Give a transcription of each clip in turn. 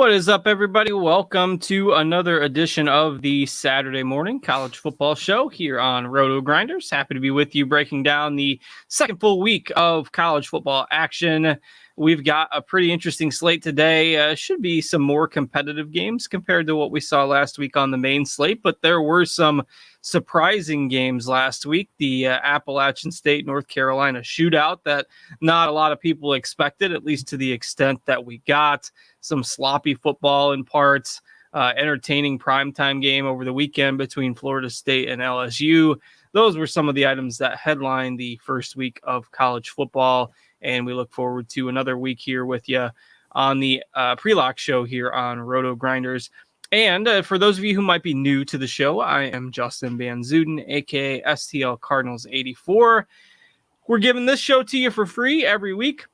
What is up, everybody? Welcome to another edition of the Saturday Morning College Football Show here on RotoGrinders. Happy to be with you breaking down the second full week of college football action. We've got a pretty interesting slate today. Should be some more competitive games compared to what we saw last week on the main slate, but there were some surprising games last week. The Appalachian State, North Carolina shootout that not a lot of people expected, at least to the extent that we got. Some sloppy football in parts, entertaining primetime game over the weekend between Florida State and LSU. Those were some of the items that headlined the first week of college football, and we look forward to another week here with you on the pre-lock show here on RotoGrinders. And for those of you who might be new to the show, I am Justin Van Zuden, aka STL Cardinals 84. We're giving this show to you for free every week.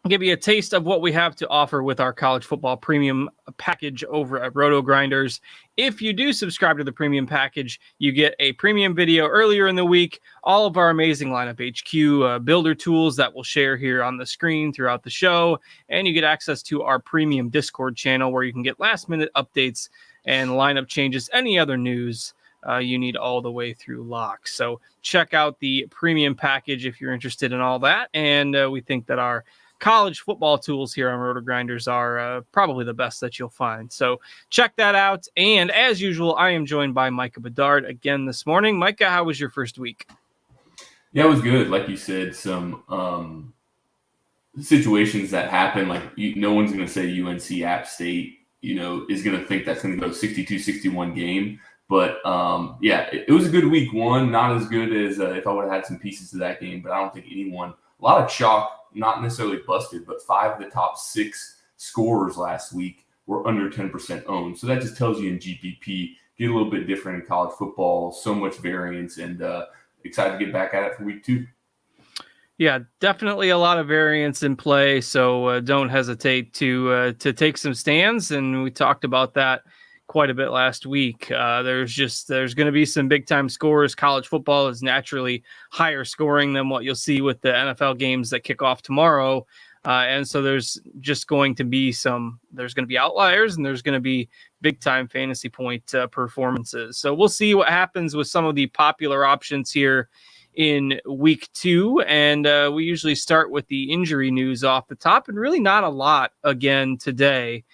Give you a taste of what we have to offer with our college football premium package over at RotoGrinders. If you do subscribe to the premium package, you get a premium video earlier in the week, all of our amazing lineup HQ builder tools that we'll share here on the screen throughout the show, and you get access to our premium Discord channel where you can get last-minute updates and lineup changes, any other news you need all the way through lock. So check out the premium package if you're interested in all that, and we think that our college football tools here on RotoGrinders are probably the best that you'll find. So check that out. And as usual, I am joined by Micah Bedard again this morning. Micah, how was your first week? Yeah, it was good. Like you said, some situations that happen, like no one's going to say UNC App State, is going to think that's going to go 62-61 game. But, it was a good week one. Not as good as if I would have had some pieces to that game, but I don't think anyone – a lot of chalk, not necessarily busted, but 5 of the top 6 scorers last week were under 10% owned. So that just tells you in GPP, get a little bit different in college football, so much variance, and excited to get back at it for week 2. Yeah, definitely a lot of variance in play, so don't hesitate to take some stands, and we talked about that quite a bit last week. There's going to be some big time scores. College football is naturally higher scoring than what you'll see with the NFL games that kick off tomorrow. And so there's going to be outliers, and there's going to be big time fantasy point performances. So we'll see what happens with some of the popular options here in week 2. And we usually start with the injury news off the top, and really not a lot again today.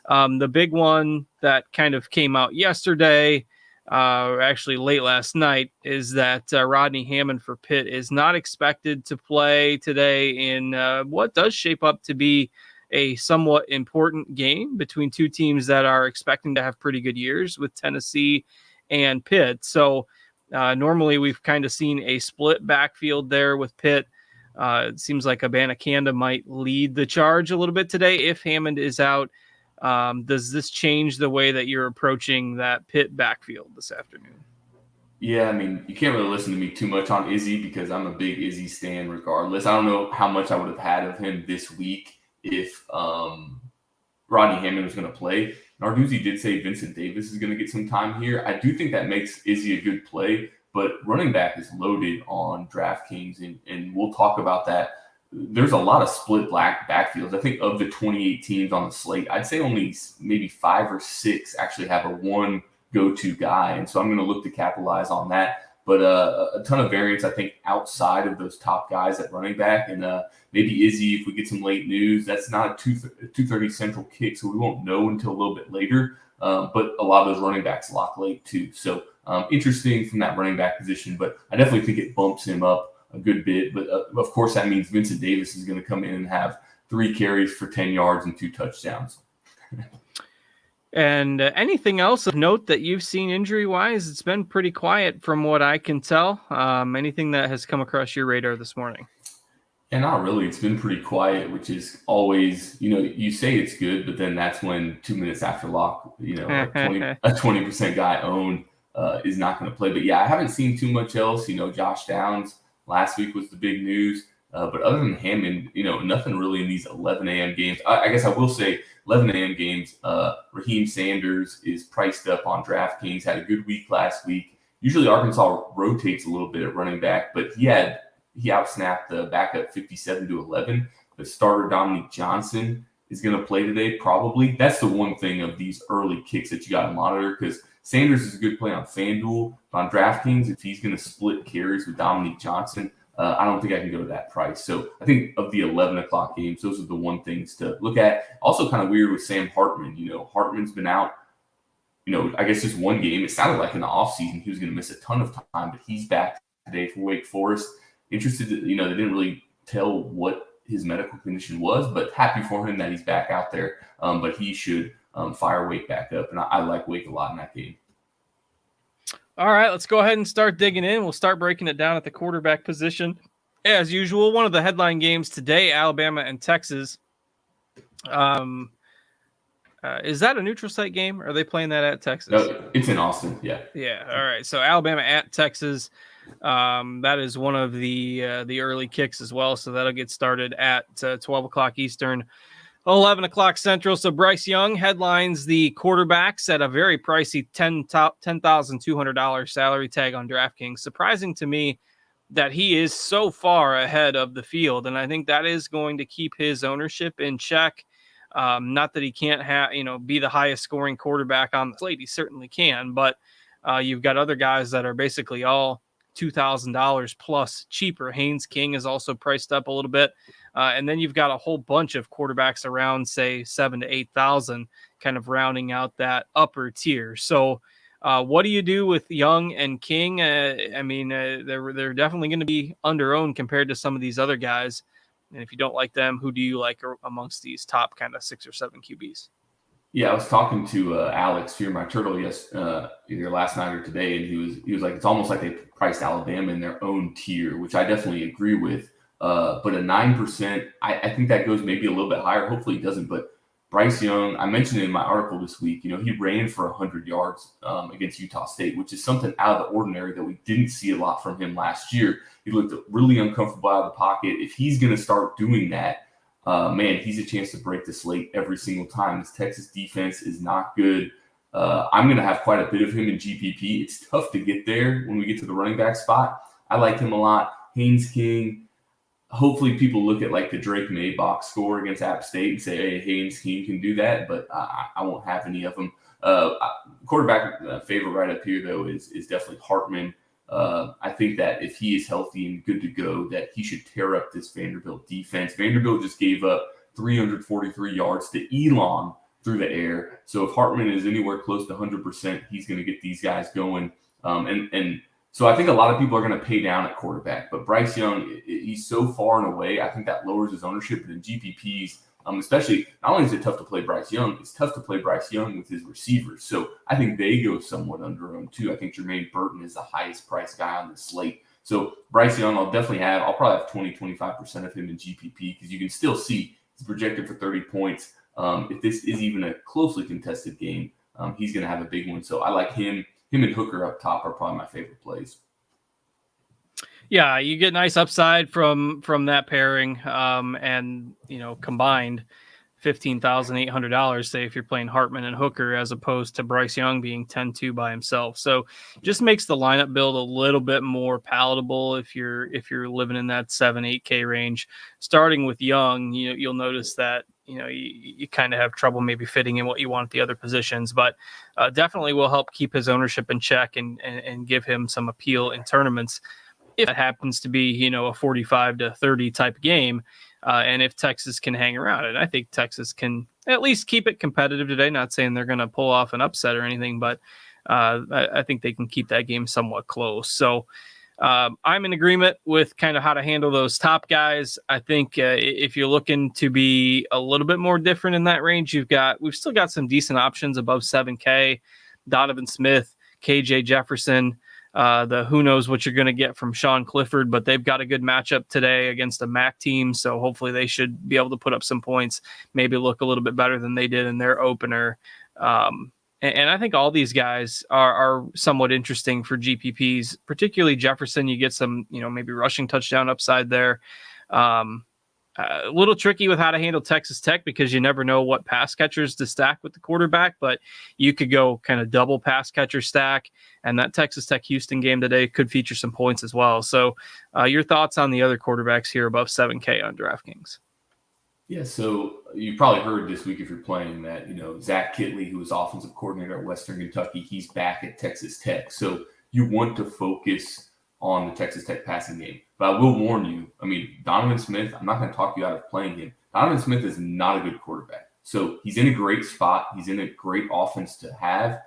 The big one that kind of came out yesterday, actually late last night, is that Rodney Hammond for Pitt is not expected to play today in what does shape up to be a somewhat important game between two teams that are expecting to have pretty good years with Tennessee and Pitt. So normally we've kind of seen a split backfield there with Pitt. It seems like Abanikanda might lead the charge a little bit today if Hammond is out. Does this change the way that you're approaching that Pitt backfield this afternoon? Yeah, I mean, you can't really listen to me too much on Izzy because I'm a big Izzy stan regardless. I don't know how much I would have had of him this week if Rodney Hammond was going to play. Narduzzi did say Vincent Davis is going to get some time here. I do think that makes Izzy a good play, but running back is loaded on DraftKings, and we'll talk about that. There's a lot of split backfields. I think of the 28 teams on the slate, I'd say only maybe 5 or 6 actually have a one go-to guy. And so I'm going to look to capitalize on that. But a ton of variance, I think, outside of those top guys at running back. And maybe Izzy, if we get some late news, that's not a 2:30 Central kick, so we won't know until a little bit later. But a lot of those running backs lock late too. So interesting from that running back position. But I definitely think it bumps him up a good bit, but of course that means Vincent Davis is going to come in and have 3 carries for 10 yards and 2 touchdowns. And anything else of note that you've seen injury-wise? It's been pretty quiet from what I can tell. Anything that has come across your radar this morning? Yeah, not really. It's been pretty quiet, which is always, you say it's good, but then that's when 2 minutes after lock, a 20% guy owned is not going to play. But yeah, I haven't seen too much else. Josh Downs last week was the big news. But other than Hammond, nothing really in these 11 a.m. games. I guess I will say 11 a.m. games, Raheem Sanders is priced up on DraftKings, had a good week last week. Usually Arkansas rotates a little bit at running back, but he outsnapped the backup 57-11. The starter Dominique Johnson is going to play today, probably. That's the one thing of these early kicks that you got to monitor, because Sanders is a good play on Fanduel. On DraftKings, if he's going to split carries with Dominique Johnson, I don't think I can go to that price. So I think of the 11 o'clock games, those are the one things to look at. Also kind of weird with Sam Hartman. Hartman's been out, I guess just one game. It sounded like in the offseason he was going to miss a ton of time, but he's back today for Wake Forest. Interested, they didn't really tell what his medical condition was, but happy for him that he's back out there. But he should fire Wake back up, and I like Wake a lot in that game. All right, let's go ahead and start digging in. We'll start breaking it down at the quarterback position. As usual, one of the headline games today, Alabama and Texas. Is that a neutral site game? Or are they playing that at Texas? No, it's in Austin, yeah. Yeah, all right. So Alabama at Texas. That is one of the early kicks as well. So that'll get started at 12 o'clock Eastern, 11 o'clock Central. So Bryce Young headlines the quarterbacks at a very pricey $10,200 salary tag on DraftKings. Surprising to me that he is so far ahead of the field. And I think that is going to keep his ownership in check. Not that he can't be the highest scoring quarterback on the slate. He certainly can, but you've got other guys that are basically all $2,000 plus cheaper. Haynes King is also priced up a little bit. And then you've got a whole bunch of quarterbacks around, say, 7,000 to 8,000, kind of rounding out that upper tier. So what do you do with Young and King? They're definitely going to be under-owned compared to some of these other guys. And if you don't like them, who do you like amongst these top kind of 6 or 7 QBs? Yeah, I was talking to Alex, Fear My Turtle, either last night or today, and he was like, it's almost like they priced Alabama in their own tier, which I definitely agree with. But a 9%, I think that goes maybe a little bit higher. Hopefully it doesn't. But Bryce Young, I mentioned it in my article this week, he ran for 100 yards against Utah State, which is something out of the ordinary that we didn't see a lot from him last year. He looked really uncomfortable out of the pocket. If he's going to start doing that, he's a chance to break the slate every single time. This Texas defense is not good. I'm going to have quite a bit of him in GPP. It's tough to get there when we get to the running back spot. I like him a lot. Haynes King. Hopefully people look at like the Drake May box score against App State and say, hey, Haynes King can do that, but I won't have any of them. Quarterback favorite right up here, though, is definitely Hartman. I think that if he is healthy and good to go, that he should tear up this Vanderbilt defense. Vanderbilt just gave up 343 yards to Elon through the air. So if Hartman is anywhere close to 100%, he's going to get these guys going. So I think a lot of people are going to pay down at quarterback. But Bryce Young, he's so far and away, I think that lowers his ownership. But in GPPs, especially, not only is it tough to play Bryce Young, it's tough to play Bryce Young with his receivers. So I think they go somewhat under-owned too. I think Jermaine Burton is the highest priced guy on the slate. So Bryce Young, I'll probably have 20, 25% of him in GPP, because you can still see he's projected for 30 points. If this is even a closely contested game, he's going to have a big one. So I like him. Him and Hooker up top are probably my favorite plays. Yeah, you get nice upside from that pairing, and combined $15,800. Say if you're playing Hartman and Hooker as opposed to Bryce Young being 10-2 by himself. So just makes the lineup build a little bit more palatable if you're living in that 7-8K range. Starting with Young, you'll notice that you kind of have trouble maybe fitting in what you want at the other positions, but definitely will help keep his ownership in check and give him some appeal in tournaments if it happens to be, a 45-30 type game. And if Texas can hang around it, I think Texas can at least keep it competitive today. Not saying they're going to pull off an upset or anything, but I think they can keep that game somewhat close. So I'm in agreement with kind of how to handle those top guys. I think if you're looking to be a little bit more different in that range, we've still got some decent options above 7K. Donovan Smith, KJ Jefferson. Who knows what you're going to get from Sean Clifford, but they've got a good matchup today against a MAC team, so hopefully they should be able to put up some points, maybe look a little bit better than they did in their opener. And I think all these guys are somewhat interesting for GPPs, particularly Jefferson. You get some, maybe rushing touchdown upside there. A little tricky with how to handle Texas Tech because you never know what pass catchers to stack with the quarterback, but you could go kind of double pass catcher stack, and that Texas Tech Houston game today could feature some points as well. So your thoughts on the other quarterbacks here above 7K on DraftKings? Yeah, so you probably heard this week if you're playing that, Zach Kitley, who was offensive coordinator at Western Kentucky, he's back at Texas Tech. So you want to focus on the Texas Tech passing game. But I will warn you, Donovan Smith, I'm not going to talk you out of playing him. Donovan Smith is not a good quarterback. So he's in a great spot. He's in a great offense to have.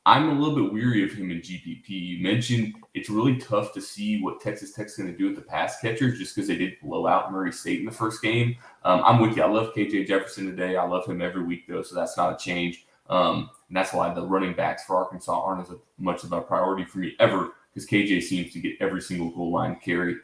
I'm a little bit weary of him in GPP. You mentioned it's really tough to see what Texas Tech's going to do with the pass catchers just because they did blow out Murray State in the first game. I'm with you. I love KJ Jefferson today. I love him every week, though, so that's not a change. And that's why the running backs for Arkansas aren't as much of a priority for me ever because KJ seems to get every single goal line carry.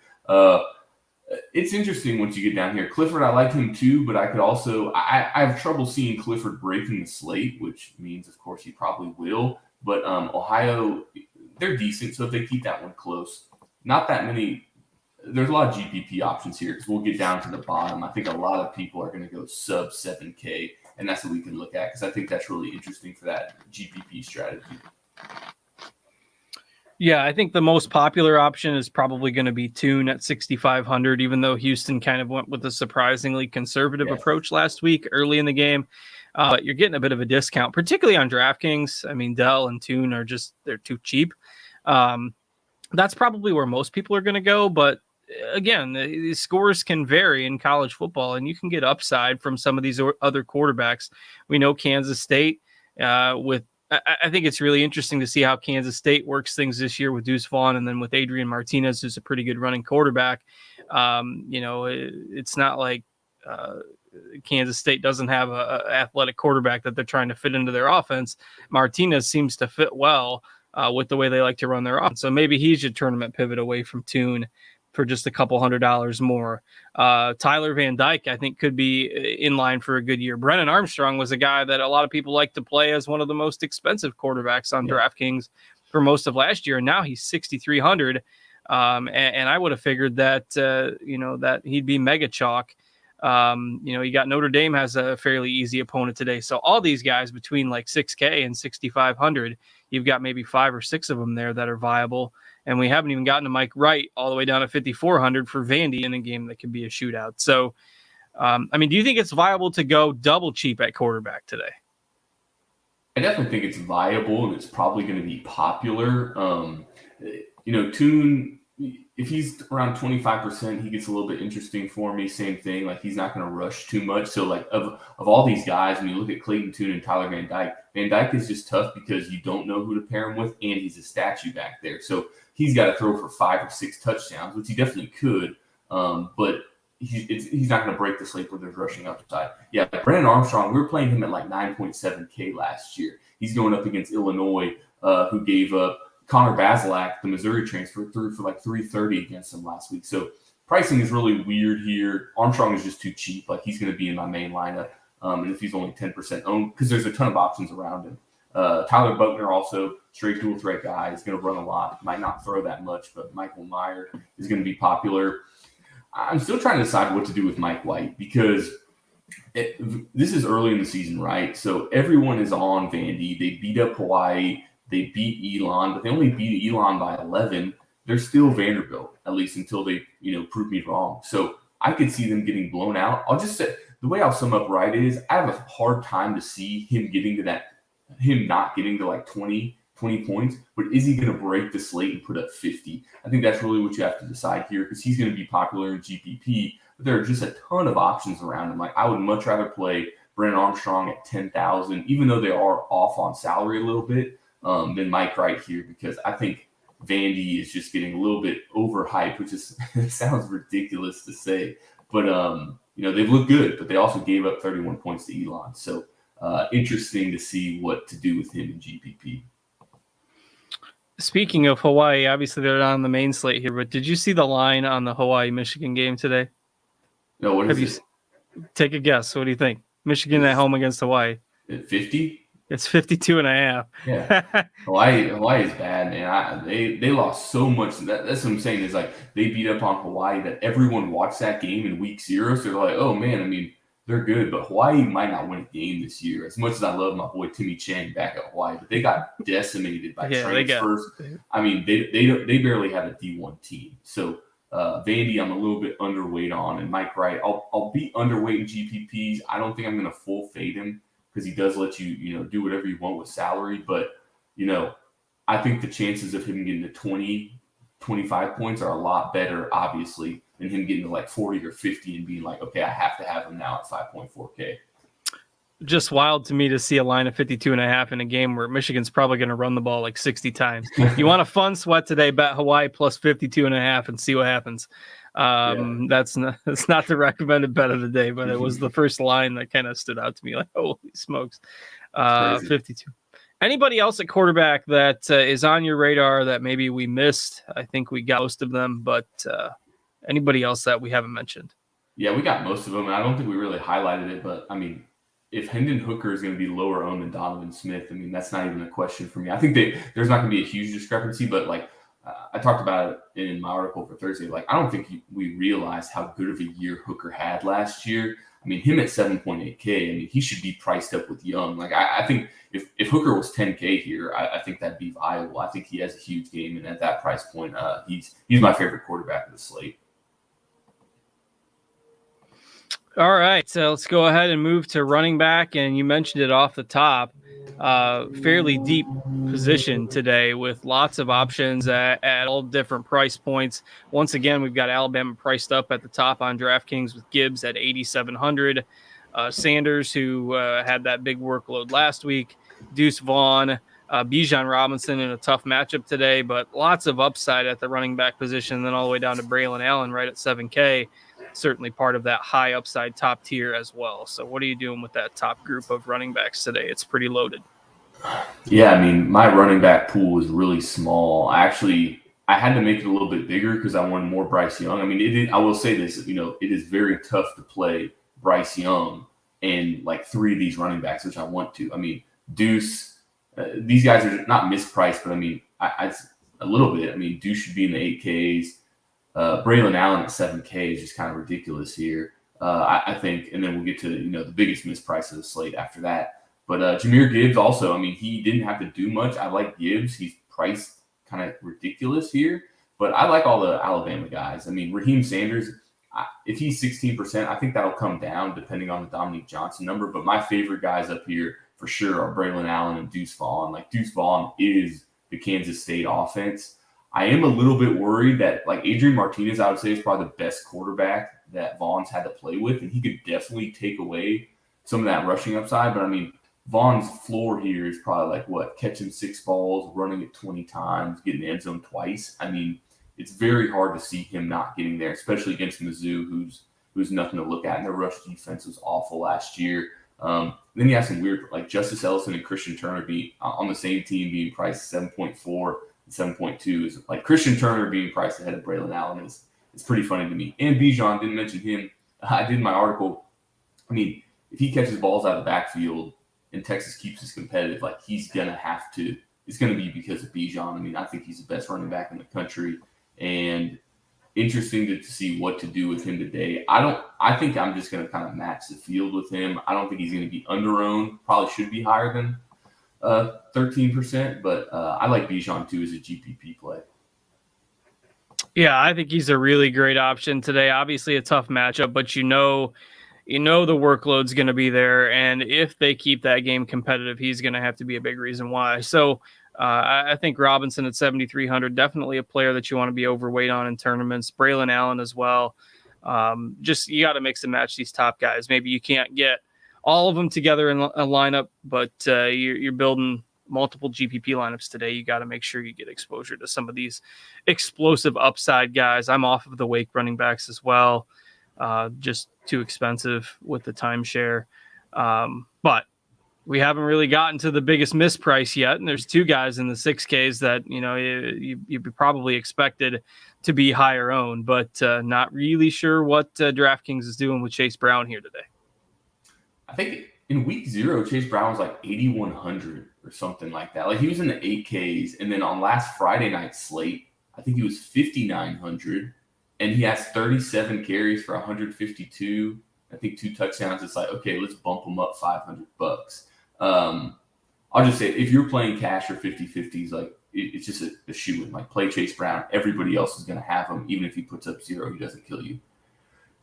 It's interesting once you get down here. Clifford, I like him too, but I could also – I have trouble seeing Clifford breaking the slate, which means, of course, he probably will. But Ohio, they're decent, so if they keep that one close, not that many. There's a lot of GPP options here because we'll get down to the bottom. I think a lot of people are going to go sub 7K, and that's what we can look at because I think that's really interesting for that GPP strategy. Yeah, I think the most popular option is probably going to be Tune at 6,500, even though Houston kind of went with a surprisingly conservative approach last week early in the game. But you're getting a bit of a discount, particularly on DraftKings. I mean, Dell and Tune they're too cheap. That's probably where most people are going to go. But again, the scores can vary in college football, and you can get upside from some of these other quarterbacks. We know Kansas State I think it's really interesting to see how Kansas State works things this year with Deuce Vaughn and then with Adrian Martinez, who's a pretty good running quarterback. It's not like Kansas State doesn't have a athletic quarterback that they're trying to fit into their offense. Martinez seems to fit well with the way they like to run their offense. So maybe he should tournament pivot away from Tune for just a couple $100 more. Tyler Van Dyke, I think, could be in line for a good year. Brennan Armstrong was a guy that a lot of people like to play as one of the most expensive quarterbacks on DraftKings for most of last year. And now he's 6,300. And I would have figured that, that he'd be mega chalk. You got Notre Dame has a fairly easy opponent today. So all these guys between like 6K and 6,500, you've got maybe 5 or 6 of them there that are viable. And we haven't even gotten to Mike Wright all the way down to 5,400 for Vandy in a game that could be a shootout. So, do you think it's viable to go double cheap at quarterback today? I definitely think it's viable, and it's probably going to be popular. Tune, if he's around 25%, he gets a little bit interesting for me. Same thing, like he's not going to rush too much. So, like of all these guys, when you look at Clayton Tune and Tyler Van Dyke is just tough because you don't know who to pair him with, and he's a statue back there. So he's got to throw for 5 or 6 touchdowns, which he definitely could. But he's not going to break the slate where there's rushing upside. Yeah, Brennan Armstrong, we were playing him at like 9.7K last year. He's going up against Illinois, who gave up Connor Bazelak, the Missouri transfer, threw for like 330 against him last week. So pricing is really weird here. Armstrong is just too cheap. Like he's going to be in my main lineup. And if he's only 10% owned, because there's a ton of options around him. Tyler Buckner also, straight dual threat guy, is going to run a lot. Might not throw that much, but Michael Meyer is going to be popular. I'm still trying to decide what to do with Mike White because this is early in the season, right? So everyone is on Vandy. They beat up Hawaii. They beat Elon, but they only beat Elon by 11. They're still Vanderbilt, at least until they, prove me wrong. So I could see them getting blown out. I'll just say the way I'll sum up right is I have a hard time to see him not getting to like 20 points, but is he going to break the slate and put up 50? I think that's really what you have to decide here because he's going to be popular in GPP, but there are just a ton of options around him. Like I would much rather play Brennan Armstrong at 10,000, even though they are off on salary a little bit, than Mike Wright here because I think Vandy is just getting a little bit overhyped, which is sounds ridiculous to say, but they've looked good, but they also gave up 31 points to Elon. So interesting to see what to do with him in GPP. Speaking of Hawaii, obviously they're not on the main slate here, but did you see the line on the Hawaii-Michigan game today? No, what is it? Take a guess. What do you think? Michigan at home against Hawaii. 50? It's 52.5. Yeah. Hawaii is bad, man. They lost so much. That's what I'm saying is like they beat up on Hawaii that everyone watched that game in week 0. So they're like, oh, man, they're good. But Hawaii might not win a game this year. As much as I love my boy Timmy Chang back at Hawaii, but they got decimated by transfers. They barely have a D1 team. So Vandy, I'm a little bit underweight on, and Mike Wright, I'll be underweight in GPPs. I don't think I'm going to full fade him because he does let you do whatever you want with salary. But I think the chances of him getting to 20, 25 points are a lot better, obviously, than him getting to like 40 or 50 and being like, okay, I have to have him now at 5.4K. Just wild to me to see a line of 52.5 in a game where Michigan's probably going to run the ball like 60 times. You want a fun sweat today, bet Hawaii plus 52.5 and see what happens. That's not the recommended bet of the day, but it was the first line that kind of stood out to me like, holy smokes. 52. Anybody else at quarterback that is on your radar that maybe we missed? I think we got most of them, but anybody else that we haven't mentioned? Yeah, we got most of them, and I don't think we really highlighted it, but I mean, if Hendon Hooker is going to be lower owned than Donovan Smith, I mean, that's not even a question for me. I think there's not going to be a huge discrepancy, but I talked about it in my article for Thursday. I don't think we realize how good of a year Hooker had last year. I mean, him at 7.8K, I mean, he should be priced up with Young. I think if Hooker was 10K here, I think that'd be viable. I think he has a huge game, and at that price point, he's my favorite quarterback of the slate. All right, so let's go ahead and move to running back. And you mentioned it off the top. Fairly deep position today with lots of options at all different price points. Once again, we've got Alabama priced up at the top on DraftKings with Gibbs at 8,700. Sanders, who had that big workload last week. Deuce Vaughn, Bijan Robinson in a tough matchup today, but lots of upside at the running back position. And then all the way down to Braylon Allen right at 7K. Certainly part of that high upside top tier as well. So what are you doing with that top group of running backs today? It's pretty loaded. Yeah, I mean, my running back pool is really small. I had to make it a little bit bigger because I wanted more Bryce Young. I mean, I will say this, it is very tough to play Bryce Young and like three of these running backs, which I want to. I mean, Deuce, these guys are not mispriced, but I mean, I a little bit. I mean, Deuce should be in the 8Ks. Braylon Allen at 7K is just kind of ridiculous here, I think. And then we'll get to, the biggest misprice of the slate after that. But Jahmyr Gibbs also, I mean, he didn't have to do much. I like Gibbs. He's priced kind of ridiculous here. But I like all the Alabama guys. I mean, Raheem Sanders, if he's 16%, I think that'll come down depending on the Dominique Johnson number. But my favorite guys up here for sure are Braylon Allen and Deuce Vaughn. Like, Deuce Vaughn is the Kansas State offense. I am a little bit worried that, like, Adrian Martinez, I would say, is probably the best quarterback that Vaughn's had to play with, and he could definitely take away some of that rushing upside. But, I mean, Vaughn's floor here is probably like, catching 6 balls, running it 20 times, getting the end zone twice. I mean, it's very hard to see him not getting there, especially against Mizzou, who's nothing to look at, and their rush defense was awful last year. Then you have some weird, like Justice Ellison and Christian Turner on the same team being priced 7.4. 7.2 is like Christian Turner being priced ahead of Braylon Allen is pretty funny to me. And Bijan, didn't mention him. I did in my article. I mean, if he catches balls out of the backfield and Texas keeps us competitive, like it's going to be because of Bijan. I mean, I think he's the best running back in the country, and interesting to see what to do with him today. I think I'm just going to kind of match the field with him. I don't think he's going to be under-owned. Probably should be higher than 13%, but I like Bijan too as a GPP play. Yeah, I think he's a really great option today. Obviously a tough matchup, but the workload's going to be there, and if they keep that game competitive, he's going to have to be a big reason why. So I think Robinson at 7,300, definitely a player that you want to be overweight on in tournaments. Braylon Allen as well. You got to mix and match these top guys. Maybe you can't get all of them together in a lineup, but you're building multiple GPP lineups today. You got to make sure you get exposure to some of these explosive upside guys. I'm off of the Wake running backs as well. Just too expensive with the timeshare. But we haven't really gotten to the biggest misprice yet. And there's 2 guys in the 6Ks that, you probably expected to be higher owned, but not really sure what DraftKings is doing with Chase Brown here today. I think in week 0, Chase Brown was like 8,100 or something like that. Like, he was in the 8Ks. And then on last Friday night slate, I think he was 5,900. And he has 37 carries for 152. I think 2 touchdowns. It's like, okay, let's bump him up $500. I'll just say, if you're playing cash or 50-50s, like, it's just a shoe-in. Like, play Chase Brown. Everybody else is going to have him. Even if he puts up 0, he doesn't kill you.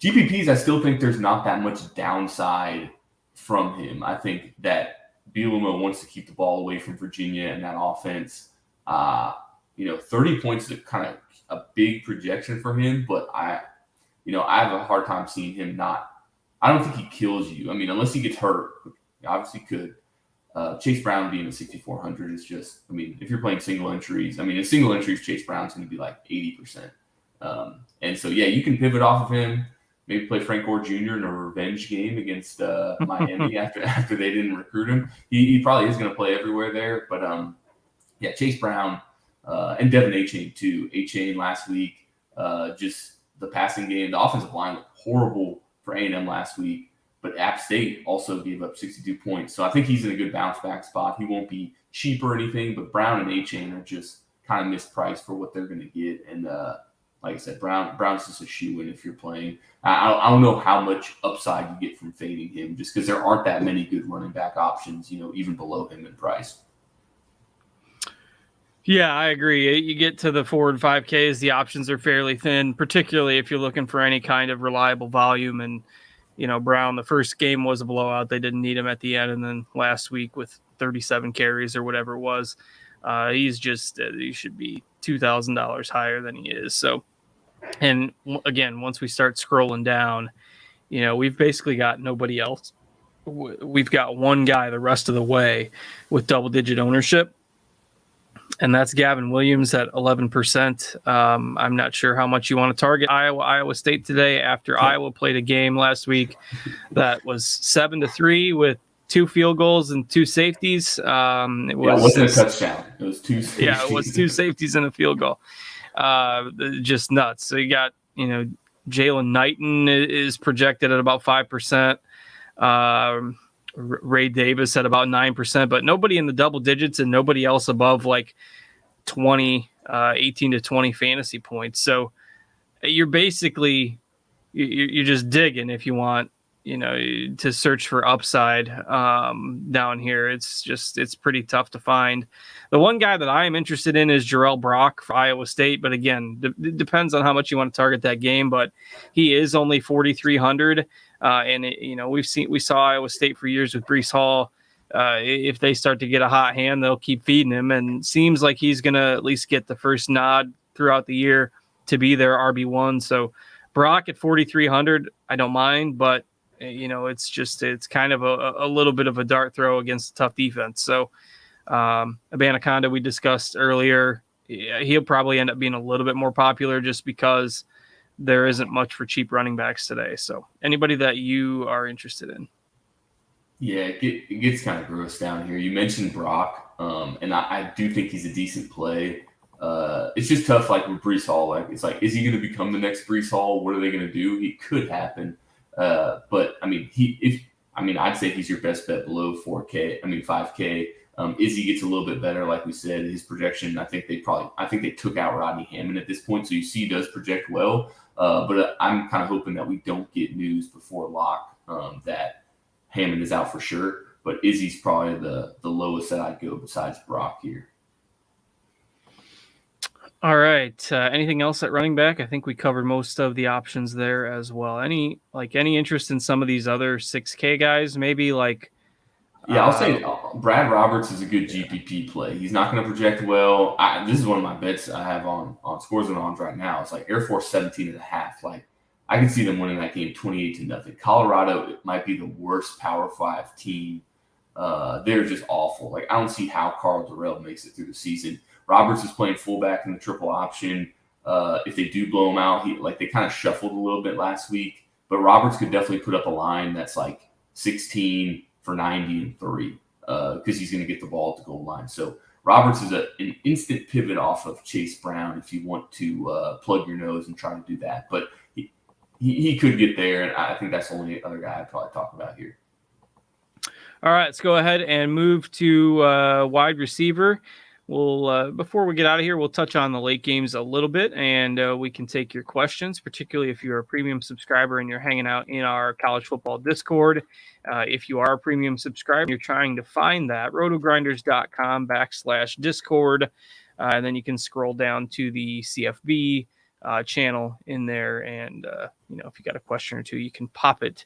GPPs, I still think there's not that much downside from him. I think that Bielema wants to keep the ball away from Virginia and that offense. 30 points is kind of a big projection for him, but I have a hard time seeing him not. I don't think he kills you. I mean, unless he gets hurt, he obviously could. Chase Brown being a 6,400 is just, I mean, if you're playing single entries, in single entries, Chase Brown's going to be like 80%. And so, yeah, you can pivot off of him, maybe play Frank Gore Jr. in a revenge game against Miami after they didn't recruit him. He probably is going to play everywhere there. But, Chase Brown and Devin A-Chain too. A-Chain last week, just the passing game. The offensive line looked horrible for A&M last week. But App State also gave up 62 points. So I think he's in a good bounce back spot. He won't be cheap or anything, but Brown and A-Chain are just kind of mispriced for what they're going to get. And like I said, Brown's just a shoe-in if you're playing. I don't know how much upside you get from fading him just because there aren't that many good running back options, even below him in price. Yeah, I agree. You get to the 4 and 5Ks, the options are fairly thin, particularly if you're looking for any kind of reliable volume. And Brown, the first game was a blowout. They didn't need him at the end. And then last week with 37 carries or whatever it was, he should be $2,000 higher than he is. So, and again, once we start scrolling down, we've basically got nobody else. We've got one guy the rest of the way with double-digit ownership, and that's Gavin Williams at 11%. I'm not sure how much you want to target Iowa State today after Iowa played a game last week that was 7-3 with 2 field goals and 2 safeties. It wasn't a touchdown. It was 2 safeties. Yeah, it was 2 safeties and a field goal. Just nuts. So you got, Jalen Knighton is projected at about 5%. Ray Davis at about 9%, but nobody in the double digits and nobody else above like 18 to 20 fantasy points. So you're basically, you're just digging if you want, to search for upside down here. It's pretty tough to find. The one guy that I am interested in is Jarrell Brock for Iowa State, but again, it depends on how much you want to target that game, but he is only 4,300. We saw Iowa State for years with Breece Hall. If they start to get a hot hand, they'll keep feeding him, and seems like he's going to at least get the first nod throughout the year to be their RB1. So Brock at 4,300, I don't mind, but it's kind of a little bit of a dart throw against a tough defense. So Abanaconda we discussed earlier, he'll probably end up being a little bit more popular just because there isn't much for cheap running backs today. So anybody that you are interested in? Yeah, it gets kind of gross down here. You mentioned Brock, and I do think he's a decent play. It's just tough, like with Breece Hall. Like, it's like, is he going to become the next Breece Hall? What are they going to do? It could happen. But I'd say he's your best bet below 5K. Izzy gets a little bit better, like we said. His projection, I think they took out Rodney Hammond at this point, so you see he does project well. But I'm kind of hoping that we don't get news before lock that Hammond is out for sure. But Izzy's probably the lowest that I'd go besides Brock here. All right. Anything else at running back? I think we covered most of the options there as well. Any interest in some of these other 6K guys? Maybe like. Yeah, I'll say Brad Roberts is a good GPP play. He's not going to project well. This is one of my bets I have on Scores and Ons right now. It's like Air Force 17.5. Like, I can see them winning that game 28-0. Colorado, it might be the worst Power 5 team. They're just awful. Like, I don't see how Carl Durrell makes it through the season. Roberts is playing fullback in the triple option. If they do blow him out, they kind of shuffled a little bit last week. But Roberts could definitely put up a line that's like 16 for 90 and 3 because he's going to get the ball at the goal line. So Roberts is an instant pivot off of Chase Brown if you want to plug your nose and try to do that. But he could get there, and I think that's the only other guy I'd probably talk about here. All right, let's go ahead and move to wide receiver. We'll before we get out of here, we'll touch on the late games a little bit, and we can take your questions, particularly if you're a premium subscriber and you're hanging out in our college football Discord. If you are a premium subscriber, you're trying to find that, rotogrinders.com/Discord. And then you can scroll down to the CFB channel in there. And, if you got a question or two, you can pop it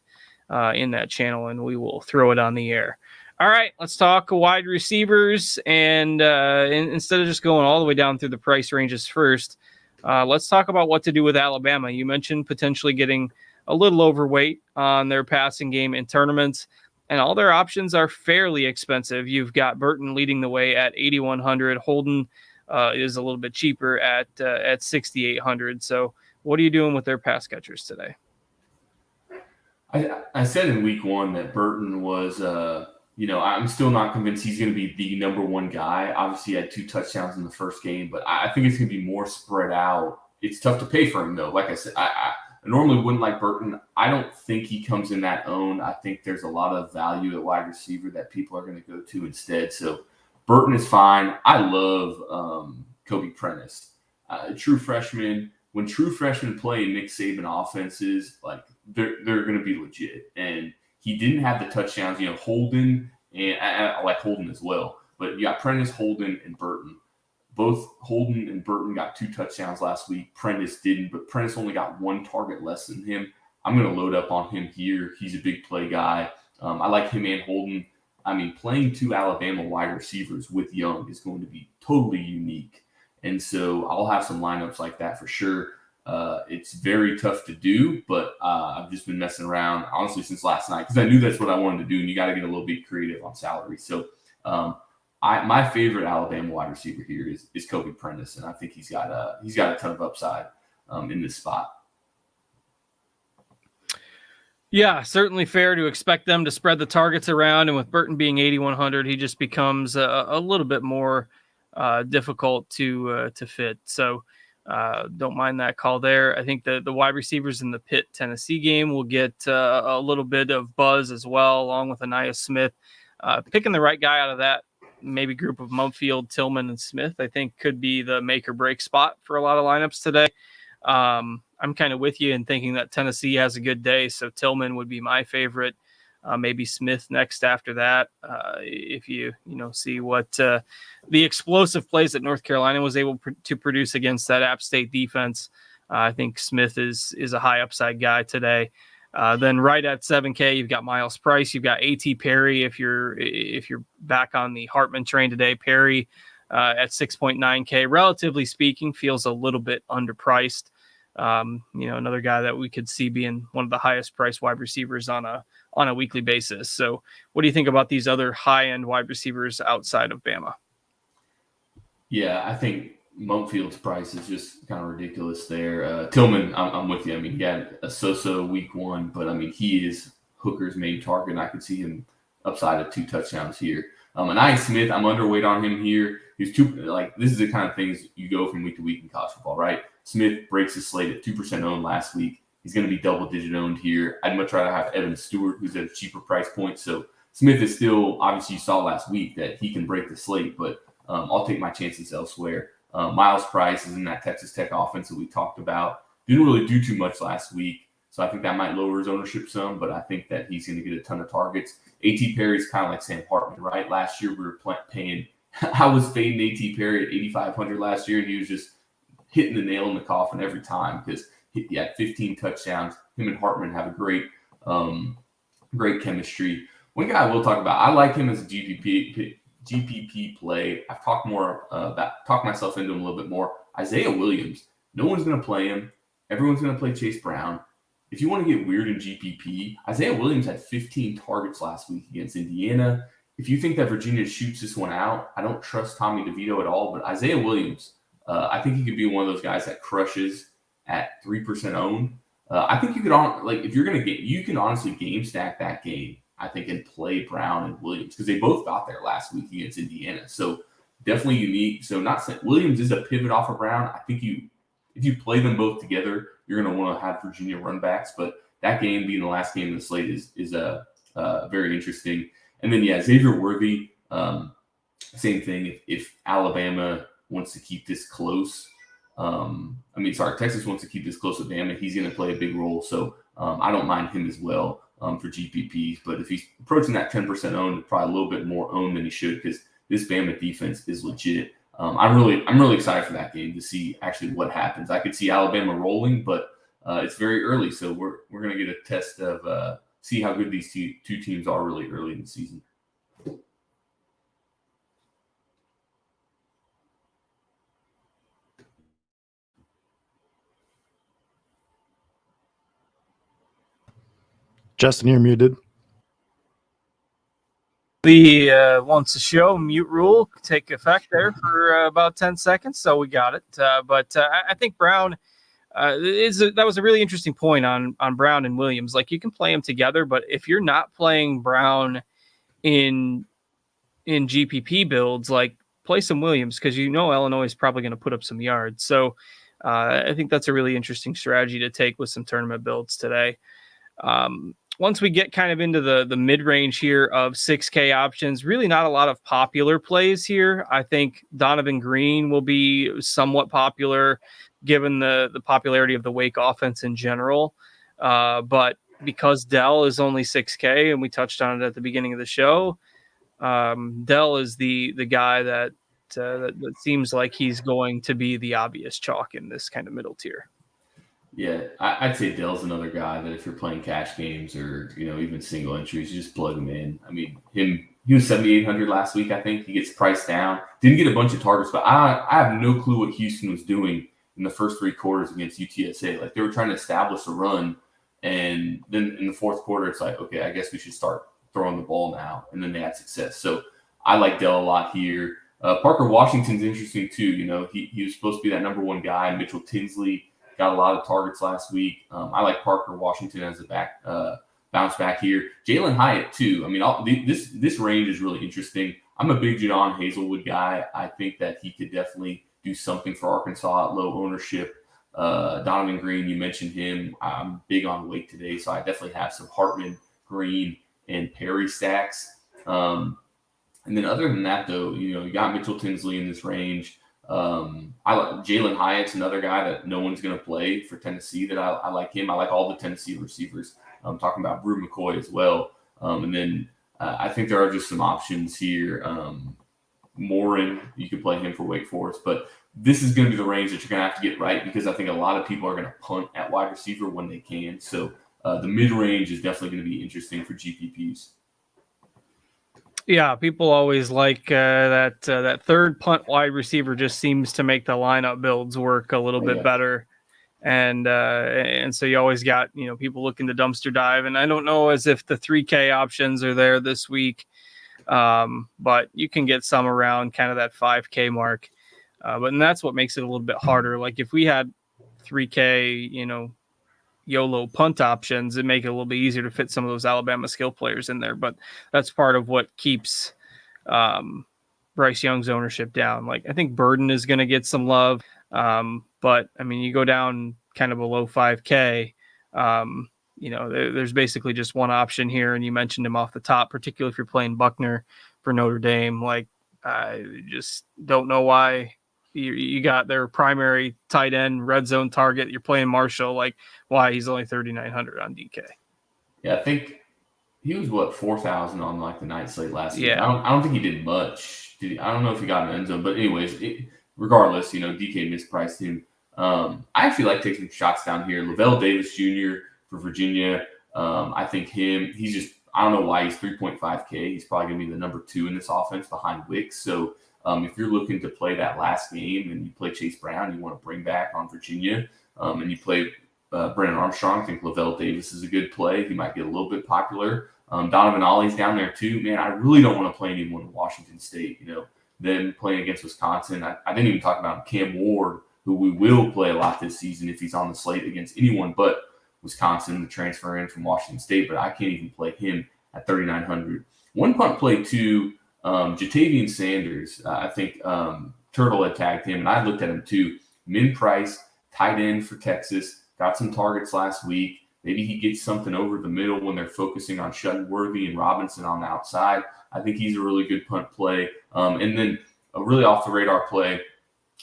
in that channel and we will throw it on the air. All right, let's talk wide receivers. And instead of just going all the way down through the price ranges first, let's talk about what to do with Alabama. You mentioned potentially getting a little overweight on their passing game in tournaments, and all their options are fairly expensive. You've got Burton leading the way at 8,100. Holden is a little bit cheaper at 6,800. So what are you doing with their pass catchers today? I said in week one that Burton was, I'm still not convinced he's going to be the number one guy. Obviously, he had 2 touchdowns in the first game, but I think it's going to be more spread out. It's tough to pay for him, though. Like I said, I normally wouldn't like Burton. I don't think he comes in that own. I think there's a lot of value at wide receiver that people are going to go to instead. So Burton is fine. I love Kobe Prentice, true freshman. When true freshmen play in Nick Saban offenses, like they're going to be legit. And he didn't have the touchdowns. Holden, and I like Holden as well. But you got Prentice, Holden, and Burton. Both Holden and Burton got 2 touchdowns last week. Prentice didn't, but Prentice only got 1 target less than him. I'm going to load up on him here. He's a big play guy. I like him and Holden. I mean, playing 2 Alabama wide receivers with Young is going to be totally unique. And so I'll have some lineups like that for sure. It's very tough to do, but I've just been messing around, honestly, since last night because I knew that's what I wanted to do, and you got to get a little bit creative on salary. So my favorite Alabama wide receiver here is Kobe Prentice, and I think he's got a ton of upside in this spot. Yeah, certainly fair to expect them to spread the targets around, and with Burton being 8,100, he just becomes a little bit more difficult to fit. So don't mind that call there. I think the wide receivers in the Pitt Tennessee game will get a little bit of buzz as well, along with Aniyah Smith. Picking the right guy out of that maybe group of Mumfield, Tillman, and Smith, I think could be the make or break spot for a lot of lineups today. I'm kind of with you in thinking that Tennessee has a good day, so Tillman would be my favorite. Maybe Smith next after that. If you see what the explosive plays that North Carolina was able to produce against that App State defense, I think Smith is a high upside guy today. Then right at 7K, you've got Miles Price, you've got A.T. Perry. If you're back on the Hartman train today, Perry at 6.9K, relatively speaking, feels a little bit underpriced. Another guy that we could see being one of the highest priced wide receivers on a weekly basis. So what do you think about these other high-end wide receivers outside of Bama? Yeah, I think Mumfield's price is just kind of ridiculous there. Tillman, I'm with you. I mean, he had a so-so week one, but I mean, he is Hooker's main target, and I could see him upside of 2 touchdowns here. Aniyah Smith, I'm underweight on him here. He's this is the kind of things you go from week to week in college football, right? Smith breaks his slate at 2% owned last week. He's going to be double-digit owned here. I'd much rather have Evan Stewart, who's at a cheaper price point. So Smith is still, obviously, you saw last week that he can break the slate, but I'll take my chances elsewhere. Miles Price is in that Texas Tech offense that we talked about. Didn't really do too much last week, so I think that might lower his ownership some, but I think that he's going to get a ton of targets. A.T. Perry's kind of like Sam Hartman, right? Last year we were paying – I was fading A.T. Perry at 8,500 last year, and he was just hitting the nail in the coffin every time because he had 15 touchdowns. Him and Hartman have a great chemistry. One guy I will talk about, I like him as a GPP play. I've talked myself into him a little bit more. Isaiah Williams, no one's going to play him. Everyone's going to play Chase Brown. If you want to get weird in GPP, Isaiah Williams had 15 targets last week against Indiana. If you think that Virginia shoots this one out, I don't trust Tommy DeVito at all, but Isaiah Williams, I think he could be one of those guys that crushes at 3% owned. I think you could if you're going to you can honestly game stack that game, I think, and play Brown and Williams because they both got there last week against Indiana. So definitely unique. So not saying Williams is a pivot off of Brown. I think if you play them both together, you're going to want to have Virginia run backs. But that game being the last game of the slate is very interesting. And then, Xavier Worthy, same thing. If Alabama wants to keep this close, Texas wants to keep this close with Bama, he's going to play a big role. So I don't mind him as well for GPPs. But if he's approaching that 10% owned, probably a little bit more owned than he should because this Bama defense is legit. I'm really excited for that game to see actually what happens. I could see Alabama rolling, but it's very early, so we're gonna get a test of see how good these two teams are really early in the season. Justin, you're muted. The once a show mute rule take effect there for about 10 seconds, so we got it. But I think Brown that was a really interesting point on Brown and Williams. Like, you can play them together, but if you're not playing Brown in GPP builds, like, play some Williams, because Illinois is probably going to put up some yards. So I think that's a really interesting strategy to take with some tournament builds today. Once we get kind of into the mid-range here of 6K options, really not a lot of popular plays here. I think Donovan Green will be somewhat popular given the popularity of the Wake offense in general. But because Dell is only 6K, and we touched on it at the beginning of the show, Dell is the guy that seems like he's going to be the obvious chalk in this kind of middle tier. Yeah, I'd say Dell's another guy that if you're playing cash games or even single entries, you just plug him in. I mean, he was 7,800 last week. I think he gets priced down. Didn't get a bunch of targets, but I have no clue what Houston was doing in the first three quarters against UTSA. Like, they were trying to establish a run, and then in the fourth quarter, it's like, okay, I guess we should start throwing the ball now, and then they had success. So I like Dell a lot here. Parker Washington's interesting too. He was supposed to be that number one guy. Mitchell Tinsley got a lot of targets last week. I like Parker Washington as a bounce back here. Jalen Hyatt too. I mean, this range is really interesting. I'm a big Jadon Hazelwood guy. I think that he could definitely do something for Arkansas at low ownership. Donovan Green, you mentioned him. I'm big on Wake today, so I definitely have some Hartman, Green, and Perry stacks. And then other than that, though, you got Mitchell Tinsley in this range. I like Jalen Hyatt's another guy that no one's going to play for Tennessee that I like him. I like all the Tennessee receivers. I'm talking about Brew McCoy as well. And then I think there are just some options here. Morin, you can play him for Wake Forest, but this is going to be the range that you're going to have to get right, because I think a lot of people are going to punt at wide receiver when they can. So the mid-range is definitely going to be interesting for GPPs. Yeah, people always like that third punt wide receiver just seems to make the lineup builds work a little bit better. And so you always got, people looking to dumpster dive. And I don't know as if the 3K options are there this week, but you can get some around kind of that 5K mark. But that's what makes it a little bit harder. Like, if we had 3K, YOLO punt options, it make it a little bit easier to fit some of those Alabama skill players in there. But that's part of what keeps Bryce Young's ownership down. Like, I think Burden is going to get some love. But I mean, you go down kind of below 5K, there's basically just one option here. And you mentioned him off the top, particularly if you're playing Buckner for Notre Dame. Like, I just don't know why. You got their primary tight end red zone target. You're playing Marshall. Like, why he's only 3,900 on DK? Yeah, I think he was 4,000 on like the night slate last week. Yeah, I don't think he did much. I don't know if he got an end zone, but anyways, regardless, DK mispriced him. I actually like taking shots down here. Lavelle Davis Jr. for Virginia. I think he's just, I don't know why he's 3.5K. He's probably going to be the number 2 in this offense behind Wicks. So if you're looking to play that last game and you play Chase Brown, you want to bring back on Virginia, and you play Brennan Armstrong, I think Lavelle Davis is a good play. He might get a little bit popular. Donovan Ollie's down there too. Man, I really don't want to play anyone in Washington State. Then playing against Wisconsin. I didn't even talk about Cam Ward, who we will play a lot this season if he's on the slate against anyone but Wisconsin, the transfer in from Washington State. But I can't even play him at 3,900. One punt play too. Jatavian Sanders, I think Turtle had tagged him, and I looked at him too. Min Price, tight end for Texas, got some targets last week. Maybe he gets something over the middle when they're focusing on Shutton-Worthy and Robinson on the outside. I think he's a really good punt play. And then a really off-the-radar play,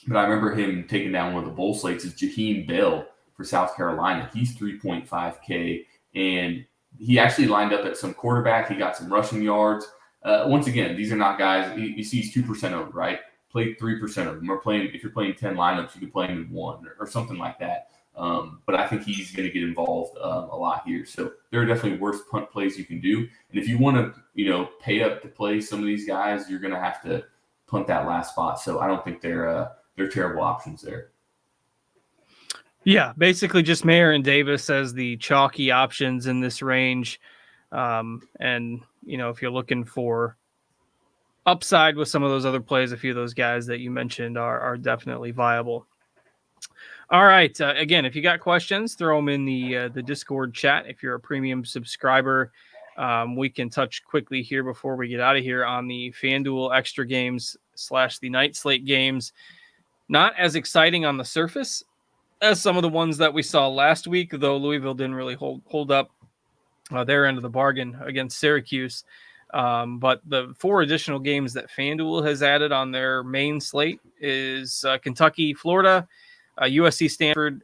but I remember him taking down one of the bowl slates, is Jaheim Bell for South Carolina. He's 3.5K, and he actually lined up at some quarterback. He got some rushing yards. Once again, these are not guys – you see he's 2% over, right? play 3% of them. Or if you're playing 10 lineups, you could play him in one or something like that. But I think he's going to get involved a lot here. So there are definitely worse punt plays you can do. And if you want to, pay up to play some of these guys, you're going to have to punt that last spot. So I don't think they're terrible options there. Yeah, basically just Mayer and Davis as the chalky options in this range. And, if you're looking for upside with some of those other plays, a few of those guys that you mentioned are definitely viable. All right. Again, if you got questions, throw them in the Discord chat. If you're a premium subscriber, we can touch quickly here before we get out of here on the Fanduel extra games / the night slate games. Not as exciting on the surface as some of the ones that we saw last week, though Louisville didn't really hold up their end of the bargain against Syracuse. But the 4 additional games that FanDuel has added on their main slate is Kentucky, Florida, USC, Stanford,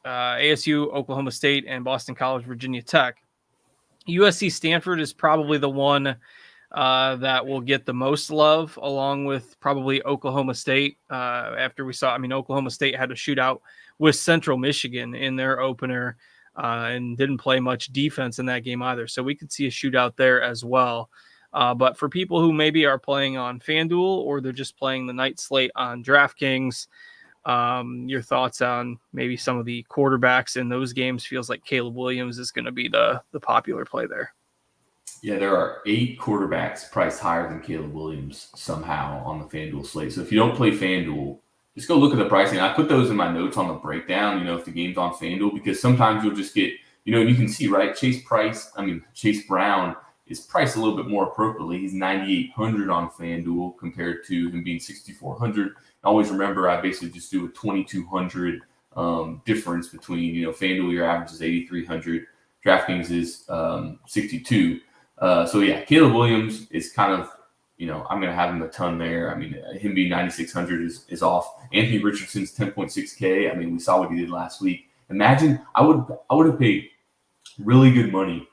ASU, Oklahoma State, and Boston College, Virginia Tech. USC Stanford is probably the one that will get the most love, along with probably Oklahoma State. After we saw, Oklahoma State had a shootout with Central Michigan in their opener and didn't play much defense in that game either. So we could see a shootout there as well. But for people who maybe are playing on FanDuel or they're just playing the night slate on DraftKings, your thoughts on maybe some of the quarterbacks in those games? Feels like Caleb Williams is going to be the popular play there. Yeah, there are 8 quarterbacks priced higher than Caleb Williams somehow on the FanDuel slate. So if you don't play FanDuel, just go look at the pricing. I put those in my notes on the breakdown, if the game's on FanDuel, because sometimes you'll just get, you can see, right, Chase Brown is priced a little bit more appropriately. He's 9,800 on FanDuel compared to him being 6,400. Always remember, I basically just do a 2,200 difference between, FanDuel, your average is 8,300. DraftKings is 62. So yeah, Caleb Williams is kind of, I'm going to have him a ton there. Him being 9,600 is off. Anthony Richardson's 10.6K. We saw what he did last week. Imagine, I would have paid really good money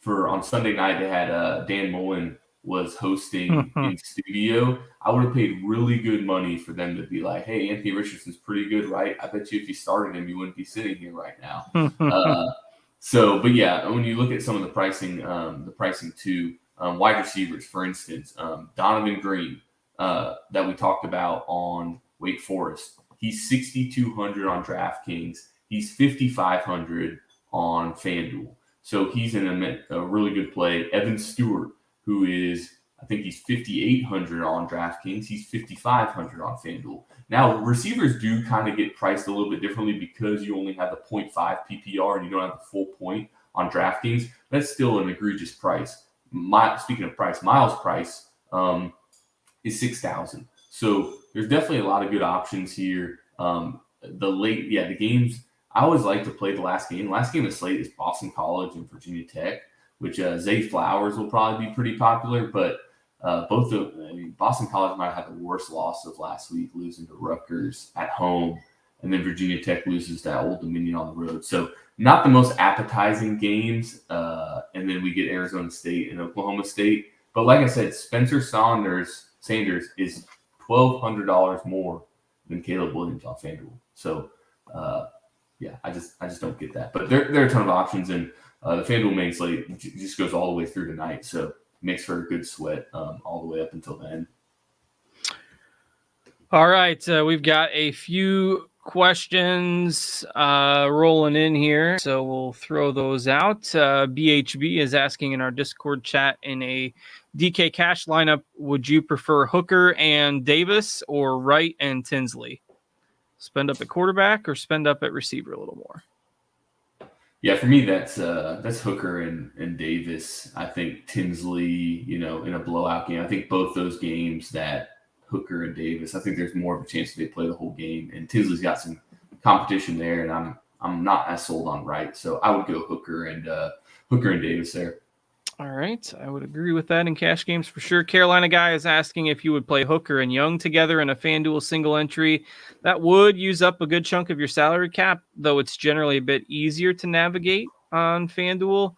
on Sunday night. They had Dan Mullen was hosting in studio. I would have paid really good money for them to be like, hey, Anthony Richardson's pretty good, right? I bet you if you started him, you wouldn't be sitting here right now. But yeah, when you look at some of the pricing too, wide receivers, for instance, Donovan Green, that we talked about on Wake Forest, he's 6,200 on DraftKings. He's 5,500 on FanDuel. So he's in a really good play. Evan Stewart, who is, I think he's 5,800 on DraftKings. He's 5,500 on FanDuel. Now, receivers do kind of get priced a little bit differently because you only have the 0.5 PPR and you don't have the full point on DraftKings. That's still an egregious price. Speaking of price, Miles' price is 6,000. So there's definitely a lot of good options here. The games, I always like to play the last game. The last game of slate is Boston College and Virginia Tech, which Zay Flowers will probably be pretty popular, but Boston College might have the worst loss of last week, losing to Rutgers at home, and then Virginia Tech loses to Old Dominion on the road. So not the most appetizing games, and then we get Arizona State and Oklahoma State. But like I said, Spencer Sanders is $1,200 more than Caleb Williams on FanDuel. So I just don't get that. But there are a ton of options, and the FanDuel main slate just goes all the way through tonight, so it makes for a good sweat all the way up until then. All right, we've got a few questions rolling in here, so we'll throw those out. BHB is asking in our Discord chat, in a DK Cash lineup, would you prefer Hooker and Davis or Wright and Tinsley? Spend up at quarterback or spend up at receiver a little more? Yeah, for me, that's Hooker and Davis. I think Tinsley, in a blowout game, I think both those games that Hooker and Davis, I think there's more of a chance that they play the whole game. And Tinsley's got some competition there, and I'm not as sold on Wright, so I would go Hooker and Davis there. All right, I would agree with that in cash games for sure. Carolina guy is asking if you would play Hooker and Young together in a FanDuel single entry. That would use up a good chunk of your salary cap, though it's generally a bit easier to navigate on FanDuel.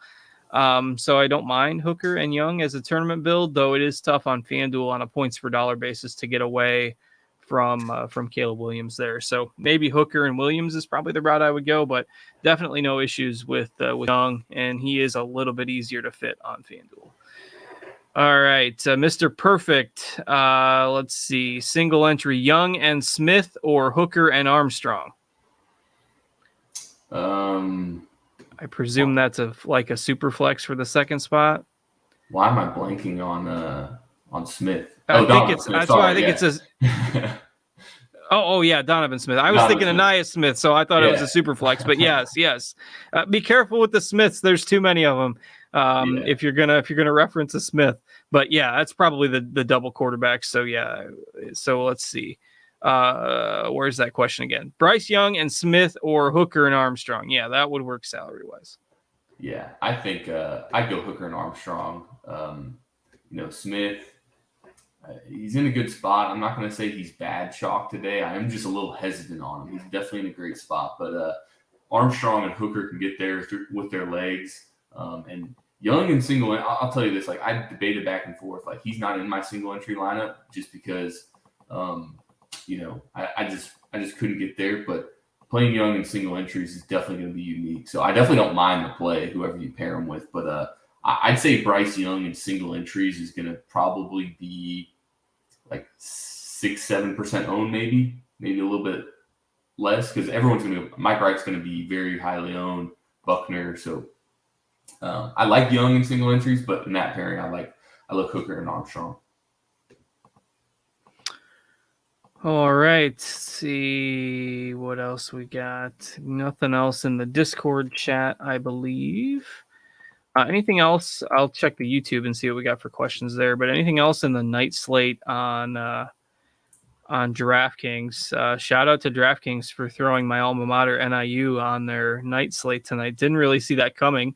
So I don't mind Hooker and Young as a tournament build, though it is tough on FanDuel on a points per dollar basis to get away from Caleb Williams there. So maybe Hooker and Williams is probably the route I would go, but definitely no issues with Young, and he is a little bit easier to fit on FanDuel. All right, Mr. Perfect. Let's see, single entry: Young and Smith or Hooker and Armstrong. I presume that's like a super flex for the second spot. Why am I blanking on Smith? I think it's Smith. That's sorry, why I think it says. Oh yeah, Donovan Smith. I was thinking Anaya Smith, so I thought it was a super flex. But yes. Be careful with the Smiths. There's too many of them. If you're gonna reference a Smith. But yeah, that's probably the double quarterback. So yeah. So let's see. Where's that question again? Bryce Young and Smith or Hooker and Armstrong? Yeah, that would work salary wise. Yeah, I think I'd go Hooker and Armstrong. Smith, he's in a good spot. I'm not going to say he's bad chalk today. I am just a little hesitant on him. He's definitely in a great spot. But Armstrong and Hooker can get there with their legs. And Young and single, I'll tell you this, like I debated back and forth. Like he's not in my single entry lineup just because, I just couldn't get there. But playing Young in single entries is definitely going to be unique. So I definitely don't mind the play, whoever you pair him with. But I'd say Bryce Young in single entries is going to probably be like 6-7% owned, maybe a little bit less, because Mike Wright's going to be very highly owned, Buckner. So I like Young in single entries, but in that pairing, I like Hooker and Armstrong. All right, let's see what else we got. Nothing else in the Discord chat, I believe. Anything else? I'll check the YouTube and see what we got for questions there. But anything else in the night slate on DraftKings? Shout out to DraftKings for throwing my alma mater NIU on their night slate tonight. Didn't really see that coming,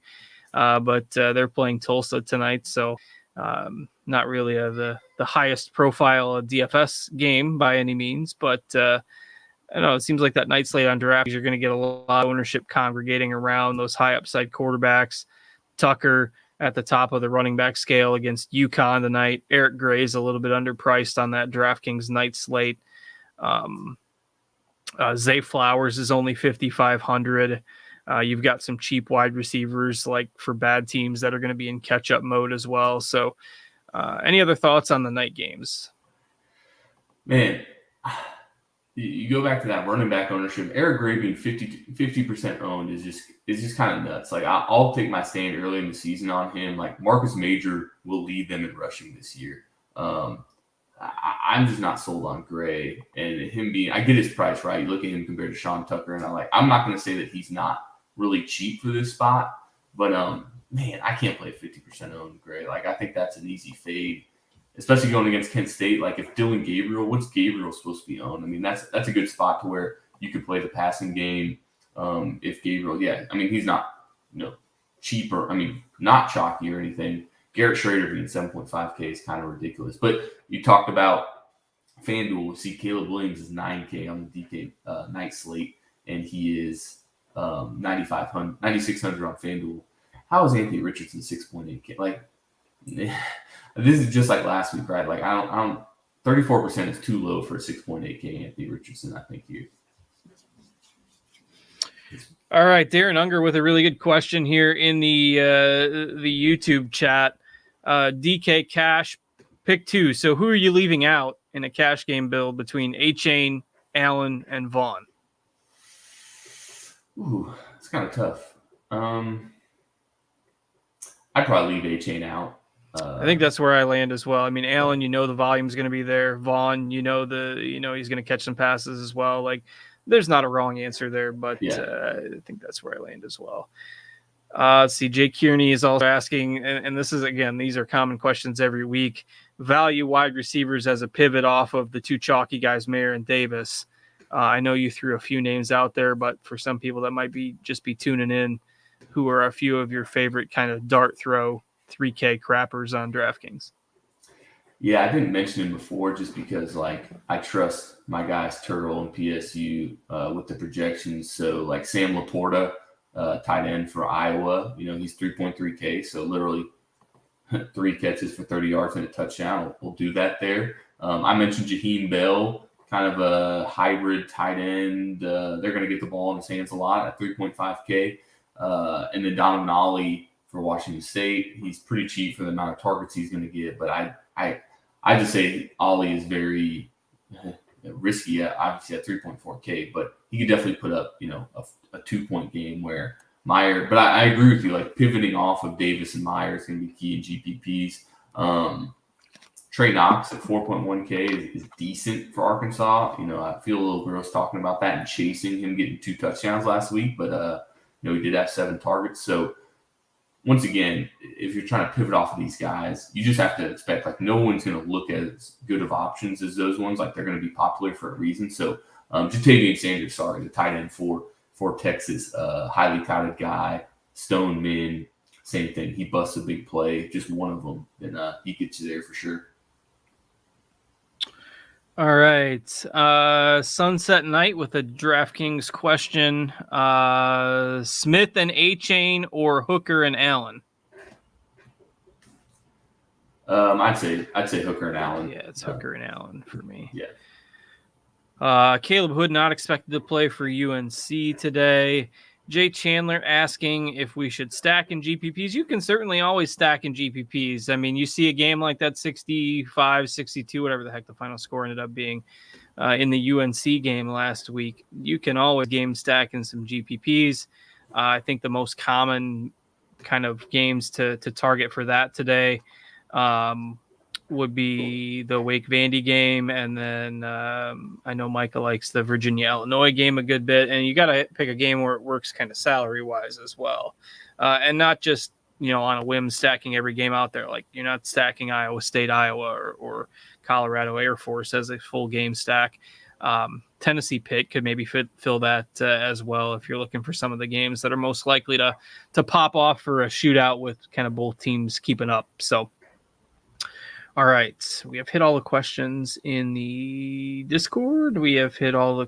but they're playing Tulsa tonight, so not really the highest profile DFS game by any means. But I don't know, it seems like that night slate on DraftKings, you're going to get a lot of ownership congregating around those high upside quarterbacks. Tucker at the top of the running back scale against UConn tonight. Eric Gray's a little bit underpriced on that DraftKings night slate. Zay Flowers is only 5,500. You've got some cheap wide receivers like for bad teams that are going to be in catch-up mode as well. So any other thoughts on the night games? Man, you go back to that running back ownership. Eric Gray being 50% owned is just kind of nuts. Like I'll take my stand early in the season on him. Like Marcus Major will lead them in rushing this year. I'm just not sold on Gray and him being. I get his price right. You look at him compared to Sean Tucker, and I'm not going to say that he's not really cheap for this spot, but man, I can't play 50% owned Gray. Like I think that's an easy fade. Especially going against Kent State, like if Dylan Gabriel, what's Gabriel supposed to be owned? I mean, that's a good spot to where you could play the passing game. If Gabriel, he's not, cheap or, not chalky or anything. Garrett Schrader being 7.5K is kind of ridiculous. But you talked about FanDuel. See, Caleb Williams is 9K on the DK night slate, and he is 9,600 on FanDuel. How is Anthony Richardson 6.8K? Like, this is just like last week, right? Like I don't 34% is too low for 6.8K Anthony Richardson, I think here. All right, Darren Unger with a really good question here in the YouTube chat. DK Cash pick 2. So who are you leaving out in a cash game build between A-Chain, Allen, and Vaughn? Ooh, it's kind of tough. I'd probably leave A-Chain out. I think that's where I land as well. I mean, Allen, the volume is going to be there. Vaughn, he's going to catch some passes as well. Like, there's not a wrong answer there, but I think that's where I land as well. Let's see. Jake Kearney is also asking, and this is, again, these are common questions every week. Value wide receivers as a pivot off of the two chalky guys, Mayer and Davis. I know you threw a few names out there, but for some people that might be tuning in, who are a few of your favorite kind of dart throw 3K crappers on DraftKings? Yeah, I didn't mention him before just because, I trust my guys Turtle and PSU with the projections. So, Sam Laporta, tight end for Iowa, he's 3.3K. So, literally 3 catches for 30 yards and a touchdown. We'll do that there. I mentioned Jaheim Bell, kind of a hybrid tight end. They're going to get the ball in his hands a lot at 3.5K. And then Donovan Ollie for Washington State. He's pretty cheap for the amount of targets he's going to get. But I just say Ollie is very risky, obviously at 3.4K. But he could definitely put up, a 2-point game where Meyer. But I agree with you. Like pivoting off of Davis and Meyer is going to be key in GPPs. Trey Knox at 4.1K is decent for Arkansas. I feel a little gross talking about that and chasing him getting 2 touchdowns last week, but he did have 7 targets. So once again, if you're trying to pivot off of these guys, you just have to expect like no one's going to look at as good of options as those ones. Like they're going to be popular for a reason. So Jatavian Sanders, the tight end for Texas, highly touted guy, Stone Min, same thing. He busts a big play, just one of them, then he gets you there for sure. All right. Sunset Night with a DraftKings question. Smith and A-Chain or Hooker and Allen? I'd say Hooker and Allen. Yeah, it's Hooker and Allen for me. Yeah. Caleb Hood not expected to play for UNC today. Jay Chandler asking if we should stack in GPPs. You can certainly always stack in GPPs. I mean, you see a game like that, 65, 62, whatever the heck the final score ended up being in the UNC game last week. You can always game stack in some GPPs. I think the most common kind of games to target for that today would be the Wake Vandy game, and then I know Micah likes the Virginia Illinois game a good bit, and you got to pick a game where it works kind of salary wise as well, and not just on a whim stacking every game out there. Like you're not stacking Iowa State, Iowa, or Colorado Air Force as a full game stack. Tennessee Pitt could maybe fill that as well if you're looking for some of the games that are most likely to pop off for a shootout with kind of both teams keeping up. So. All right, we have hit all the questions in the Discord. We have hit all the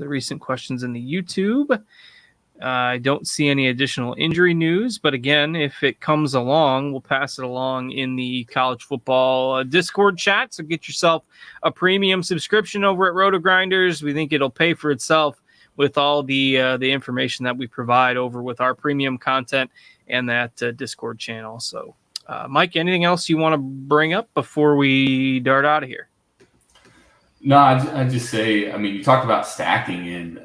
recent questions in the YouTube. I don't see any additional injury news, but again, if it comes along, we'll pass it along in the college football Discord chat. So get yourself a premium subscription over at RotoGrinders. We think it'll pay for itself with all the information that we provide over with our premium content and that Discord channel. So. Mike, anything else you want to bring up before we dart out of here? No, I just say, I mean, you talked about stacking in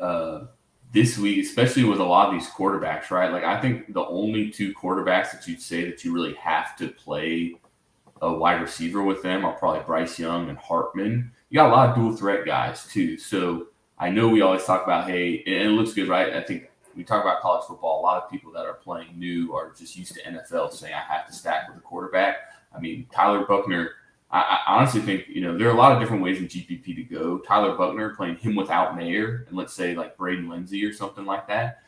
this week, especially with a lot of these quarterbacks, right? Like, I think the only 2 quarterbacks that you'd say that you really have to play a wide receiver with them are probably Bryce Young and Hartman. You got a lot of dual threat guys, too. So I know we always talk about, hey, and it looks good, right? I think we talk about college football. A lot of people that are playing new are just used to NFL saying, I have to stack with a quarterback. I mean, Tyler Buckner, I honestly think, there are a lot of different ways in GPP to go. Tyler Buckner playing him without Mayer, and let's say like Braden Lindsey or something like that.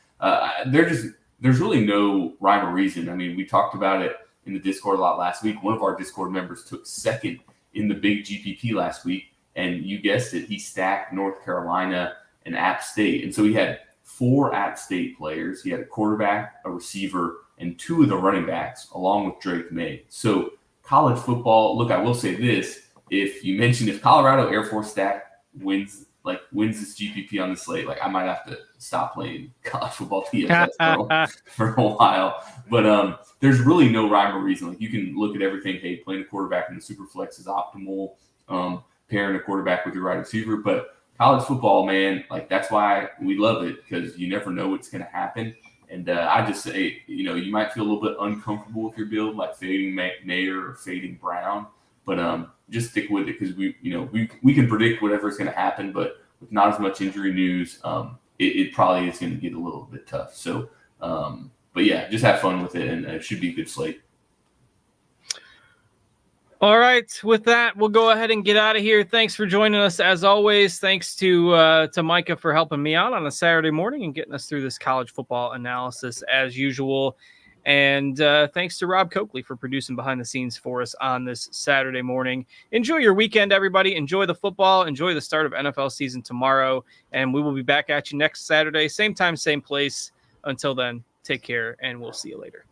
There's really no rhyme or reason. I mean, we talked about it in the Discord a lot last week. One of our Discord members took second in the big GPP last week, and you guessed it, he stacked North Carolina and App State. And so he had 4 App State players. He had a quarterback, a receiver, and 2 of the running backs, along with Drake May. So college football, look, I will say this. If Colorado Air Force stack wins this GPP on the slate, like I might have to stop playing college football DFS for a while. But there's really no rhyme or reason. Like you can look at everything. Hey, playing a quarterback in the super flex is optimal. Pairing a quarterback with your wide receiver. But college football, man, like that's why we love it, because you never know what's going to happen. And I just say, you might feel a little bit uncomfortable with your build, like fading Mayer or fading Brown, but just stick with it, because we can predict whatever is going to happen, but with not as much injury news, it probably is going to get a little bit tough. So, but yeah, just have fun with it, and it should be a good slate. All right. With that, we'll go ahead and get out of here. Thanks for joining us. As always, thanks to Micah for helping me out on a Saturday morning and getting us through this college football analysis as usual. And thanks to Rob Coakley for producing behind the scenes for us on this Saturday morning. Enjoy your weekend, everybody. Enjoy the football. Enjoy the start of NFL season tomorrow. And we will be back at you next Saturday. Same time, same place. Until then, take care, and we'll see you later.